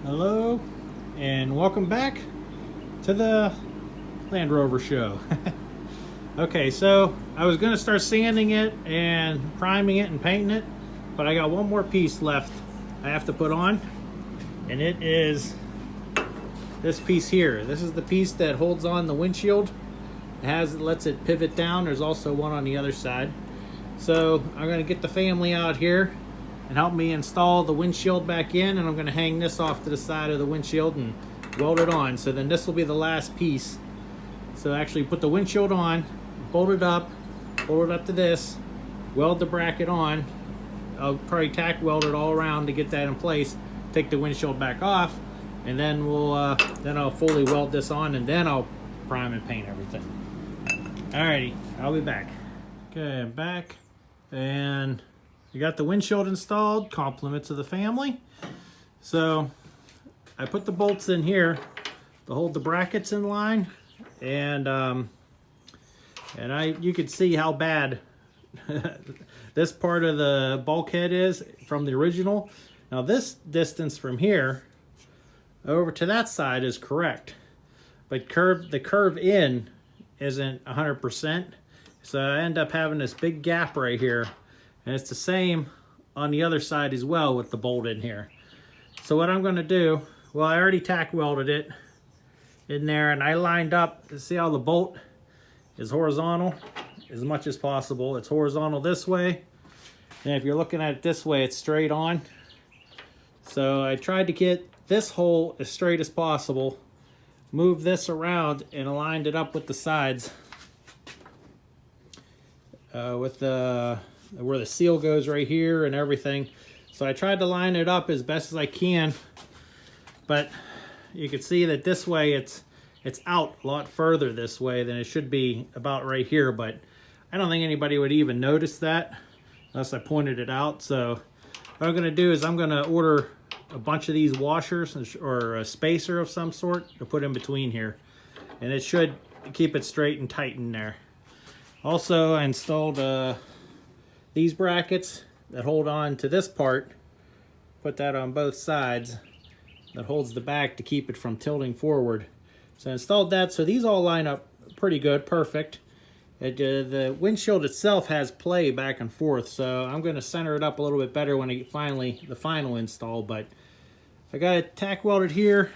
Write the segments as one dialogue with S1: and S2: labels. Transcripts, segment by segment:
S1: Hello and welcome back to the Land Rover show. Okay, so I was going to start sanding it and priming it and painting it, but I got one more piece left I have to put on, and it is this piece here. This is the piece that holds on the windshield. It lets it pivot down. There's also one on the other side. So I'm going to get the family out here and help me install the windshield back in, and I'm going to hang this off to the side of the windshield and weld it on. So then this will be the last piece. So actually put the windshield on, bolt it up to this, weld the bracket on. I'll probably tack weld it all around to get that in place, take the windshield back off, and then I'll fully weld this on, and then I'll prime and paint everything. Alrighty, I'll be back. Okay, I'm back, and you got the windshield installed, compliments of the family. So I put the bolts in here to hold the brackets in line, and you could see how bad this part of the bulkhead is from the original. Now this distance from here over to that side is correct, but the curve in isn't 100%. So I end up having this big gap right here. And it's the same on the other side as well with the bolt in here. So what I'm going to do, well, I already tack welded it in there, and I lined up, see how the bolt is horizontal as much as possible. It's horizontal this way, and if you're looking at it this way, it's straight on. So I tried to get this hole as straight as possible, move this around, and aligned it up with the sides, with the where the seal goes right here and everything. So I tried to line it up as best as I can, but you can see that this way it's out a lot further this way than it should be, about right here, but I don't think anybody would even notice that unless I pointed it out. So what I'm going to do is I'm going to order a bunch of these washers or a spacer of some sort to put in between here, and it should keep it straight and tight in there. Also, I installed these brackets that hold on to this part, put that on both sides, that holds the back to keep it from tilting forward. So I installed that, so these all line up pretty good, perfect. The windshield itself has play back and forth, so I'm going to center it up a little bit better when I get the final install. But I got it tack welded here.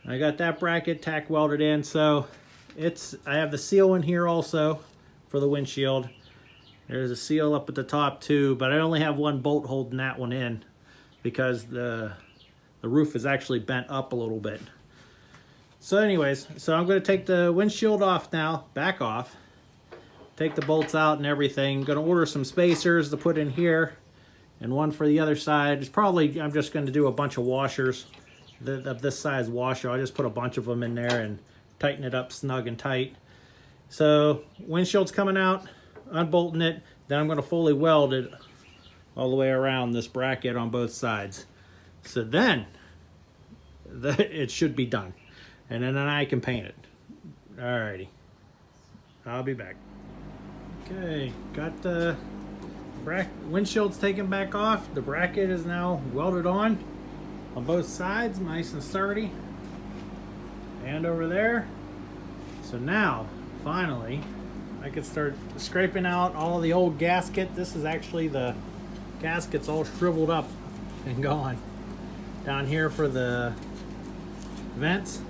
S1: I got that bracket tack welded in, so I have the seal in here also for the windshield. There's a seal up at the top too, but I only have one bolt holding that one in because the roof is actually bent up a little bit. So anyways, so I'm going to take the windshield off now, back off, take the bolts out and everything. Going to order some spacers to put in here and one for the other side. I'm just going to do a bunch of washers of this size washer. I'll just put a bunch of them in there and tighten it up snug and tight. So windshield's coming out, unbolting it, then I'm going to fully weld it all the way around this bracket on both sides. So then it should be done, and then I can paint it. Alrighty, I'll be back. Okay, got the windshield's taken back off. The bracket is now welded on both sides, nice and sturdy, and over there. So now finally I could start scraping out all the old gasket. This is actually the gasket's all shriveled up and gone. Down here for the vents.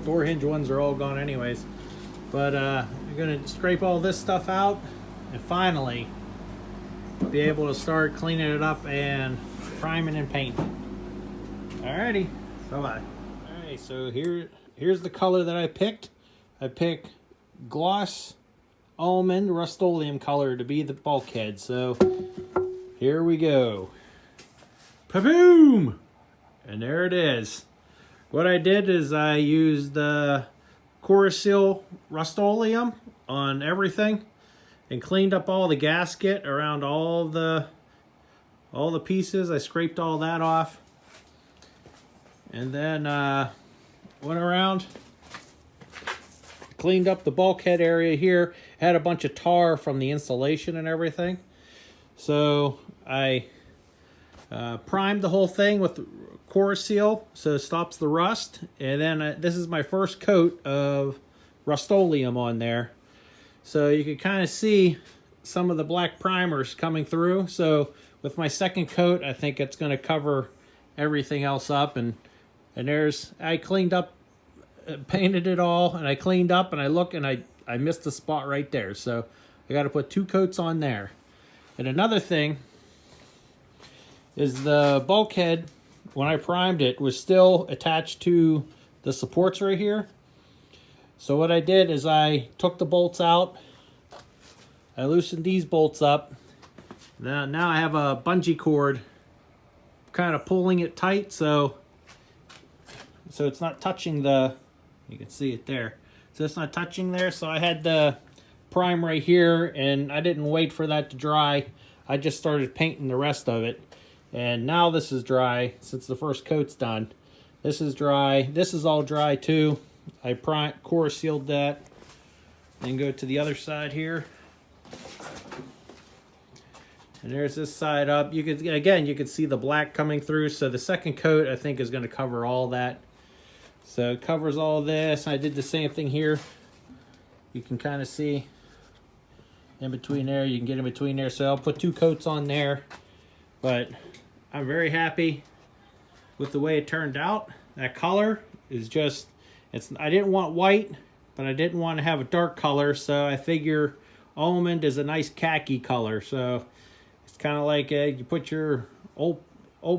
S1: Door hinge ones are all gone anyways. But I'm gonna scrape all this stuff out and finally be able to start cleaning it up and priming and painting. Alrighty, bye-bye. Alright, so here's the color that I picked. I picked gloss almond Rustoleum color to be the bulkhead. So here we go. Pa-boom! And there it is. What I did is I used the Seal Rustoleum on everything and cleaned up all the gasket around all the pieces. I scraped all that off, and then went around, cleaned up the bulkhead area here. Had a bunch of tar from the installation and everything. So I primed the whole thing with core seal, so it stops the rust. And then this is my first coat of Rustoleum on there. So you can kind of see some of the black primers coming through. So with my second coat, I think it's going to cover everything else up. And I cleaned up, painted it all, and I cleaned up, and I look, and I missed a spot right there. So I got to put 2 coats on there. And another thing is the bulkhead, when I primed it, was still attached to the supports right here. So what I did is I took the bolts out, I loosened these bolts up. Now I have a bungee cord kind of pulling it tight, so it's not touching the, you can see it there. So it's not touching there, so I had the prime right here, and I didn't wait for that to dry. I just started painting the rest of it. And now this is dry since the first coat's done. This is dry. This is all dry too. I core sealed that. Then go to the other side here. And there's this side up. You can see the black coming through. So the second coat, I think, is going to cover all that. So it covers all this. I did the same thing here. You can kind of see in between there. You can get in between there. So I'll put 2 coats on there. But I'm very happy with the way it turned out. That color is just, I didn't want white, but I didn't want to have a dark color, so I figure Almond is a nice khaki color. So it's kind of like you put your old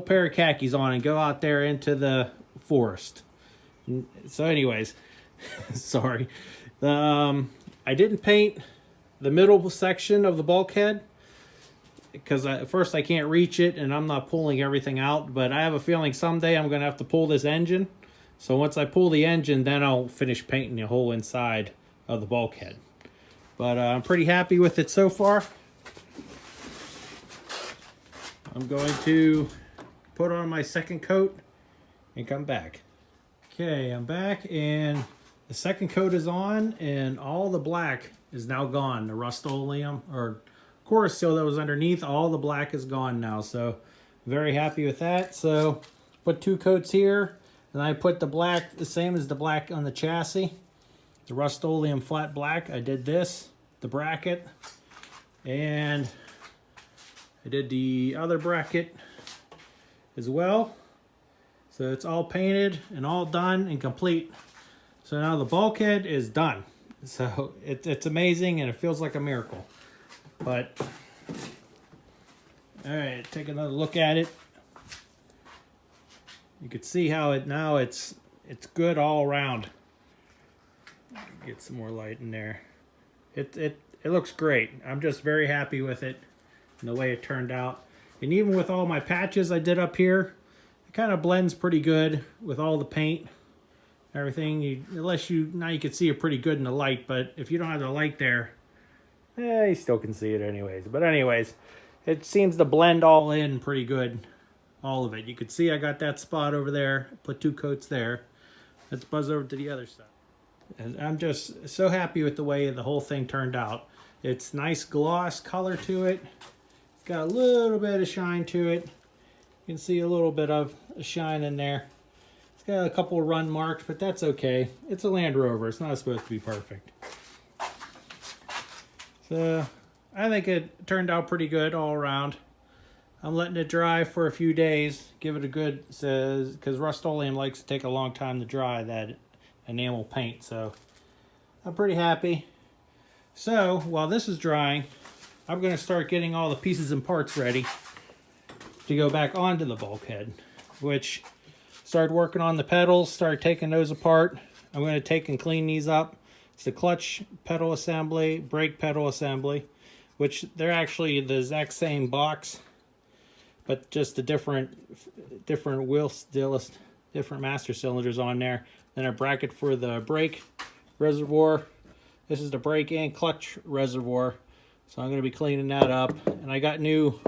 S1: pair of khakis on and go out there into the forest. So anyways, sorry. I didn't paint the middle section of the bulkhead because at first I can't reach it and I'm not pulling everything out, but I have a feeling someday I'm going to have to pull this engine. So once I pull the engine, then I'll finish painting the whole inside of the bulkhead. But I'm pretty happy with it so far. I'm going to put on my second coat and come back. Okay, I'm back, and the second coat is on, and all the black is now gone. The Rustoleum or core seal that was underneath, all the black is gone now. So very happy with that. So put 2 coats here, and I put the black the same as the black on the chassis, the Rustoleum flat black. I did this, the bracket, and I did the other bracket as well. So it's all painted and all done and complete. So now the bulkhead is done. So it's amazing, and it feels like a miracle. But all right, take another look at it. You can see how it's good all around. Get some more light in there. It looks great. I'm just very happy with it and the way it turned out. And even with all my patches I did up here, it kind of blends pretty good with all the paint. Everything, now you can see it pretty good in the light, but if you don't have the light there, you still can see it anyways. But anyways, it seems to blend all in pretty good, all of it. You can see I got that spot over there, put 2 coats there. Let's buzz over to the other side. And I'm just so happy with the way the whole thing turned out. It's nice gloss color to it. It's got a little bit of shine to it. You can see a little bit of a shine in there. It's got a couple of run marks, but that's okay. It's a Land Rover. It's not supposed to be perfect. So I think it turned out pretty good all around. I'm letting it dry for a few days. Give it a good, because Rustoleum likes to take a long time to dry that enamel paint. So I'm pretty happy. So while this is drying, I'm going to start getting all the pieces and parts ready to go back onto the bulkhead, which started working on the pedals, started taking those apart. I'm going to take and clean these up. It's the clutch pedal assembly, brake pedal assembly, which they're actually the exact same box, but just the different wheel stillest, different master cylinders on there. Then a bracket for the brake reservoir. This is the brake and clutch reservoir. So I'm going to be cleaning that up. And I got new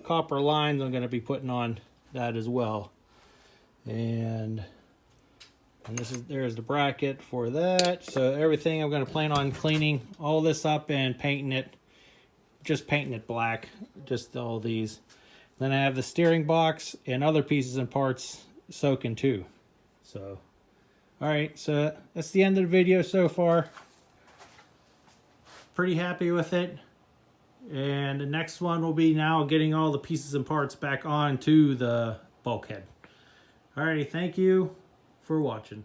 S1: copper lines I'm going to be putting on that as well. And there's the bracket for that. So everything I'm going to plan on cleaning all this up and painting it, just painting it black, just all these. Then I have the steering box and other pieces and parts soaking too. So, all right, so that's the end of the video so far. Pretty happy with it. And the next one will be now getting all the pieces and parts back onto the bulkhead. Alrighty, thank you for watching.